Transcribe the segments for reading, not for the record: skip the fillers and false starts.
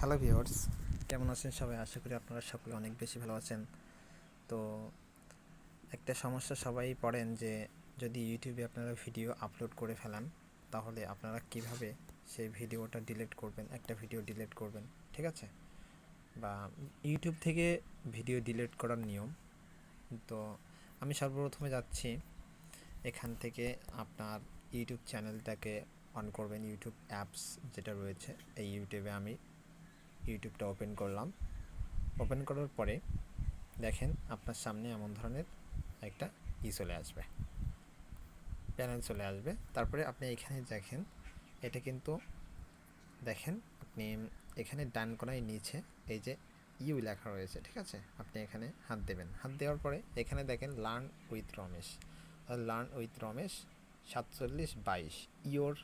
Hello viewers, কেমন আছেন সবাই? আশা করি আপনারা সকলে অনেক বেশি ভালো আছেন। তো একটা সমস্যা সবাই পড়েন যে যদি ইউটিউবে আপনারা ভিডিও আপলোড করে ফেলান, তাহলে আপনারা কিভাবে সেই ভিডিওটা ডিলিট করবেন, একটা ভিডিও ডিলিট করবেন, ঠিক আছে? বা ইউটিউব থেকে ভিডিও ডিলিট করার নিয়ম। তো আমি সর্বপ্রথমে যাচ্ছি, এখান থেকে আপনার ইউটিউব চ্যানেলটাকে অন করবেন। ইউটিউব অ্যাপস যেটা রয়েছে, এই ইউটিউবে আমি ইউটিউবটা ওপেন করলাম। ওপেন করার পরে দেখেন আপনার সামনে এমন ধরনের একটা চলে আসবে, প্যানেল চলে আসবে। তারপরে আপনি এখানে দেখেন, এটা কিন্তু দেখেন আপনি এখানে ডান কোণায় নিচে এই যে ইউ লেখা রয়েছে, ঠিক আছে? আপনি এখানে হাত দেবেন। হাত দেওয়ার পরে এখানে দেখেন learn with Ramesh, learn with Ramesh 4722 your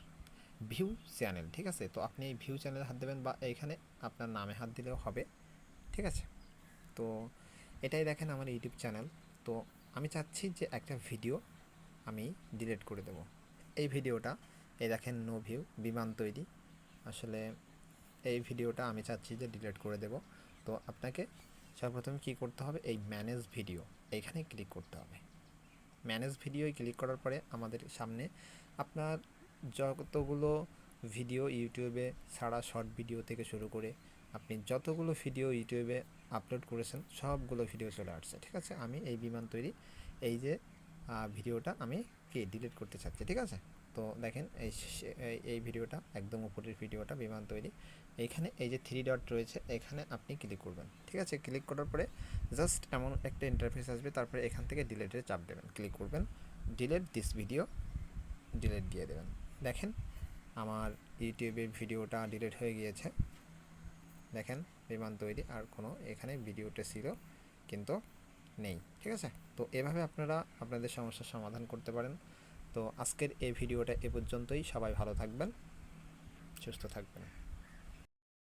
view channel, ঠিক আছে? তো আপনি এই ভিউ চ্যানেলে হাত দেবেন বা এইখানে আপনার নামে হাত দিলেও হবে, ঠিক আছে? তো এটাই দেখেন আমার ইউটিউব চ্যানেল। তো আমি চাচ্ছি যে একটা ভিডিও আমি ডিলিট করে দেব। এই ভিডিওটা, এই দেখেন নো ভিউ বিমান তৈরি, আসলে এই ভিডিওটা আমি চাচ্ছি যে ডিলিট করে দেব। তো আপনাকে সর্বপ্রথম কী করতে হবে, এই ম্যানেজ ভিডিও এইখানে ক্লিক করতে হবে। ম্যানেজ ভিডিওয় ক্লিক করার পরে আমাদের সামনে আপনার যতগুলো ভিডিও ইউটিউবে ছাড়া, শর্ট ভিডিও থেকে শুরু করে আপনি যতগুলো ভিডিও ইউটিউবে আপলোড করেছেন সবগুলো ভিডিও চলে আসছে, ঠিক আছে? আমি এই বিমান তৈরি এই যে ভিডিওটা আমি ডিলিট করতে চাচ্ছি, ঠিক আছে? তো দেখেন এই ভিডিওটা একদম উপরের ভিডিওটা বিমান তৈরি, এইখানে এই যে থ্রি ডট রয়েছে এখানে আপনি ক্লিক করবেন, ঠিক আছে? ক্লিক করার পরে জাস্ট এমন একটা ইন্টারফেস আসবে, তারপরে এখান থেকে ডিলিটের চাপ দেবেন, ক্লিক করবেন, ডিলিট দিস ভিডিও, ডিলিট দিয়ে দেবেন। দেখেন আমার ইউটিউবের ভিডিওটা ডিলিট হয়ে গিয়েছে। দেখেন বিমান তৈরি, আর কোনো এখানে ভিডিওটা ছিল কিন্তু নেই, ঠিক আছে? তো এভাবে আপনারা আপনাদের সমস্যার সমাধান করতে পারেন। তো আজকের এই ভিডিওটা এ পর্যন্তই। সবাই ভালো থাকবেন, সুস্থ থাকবেন।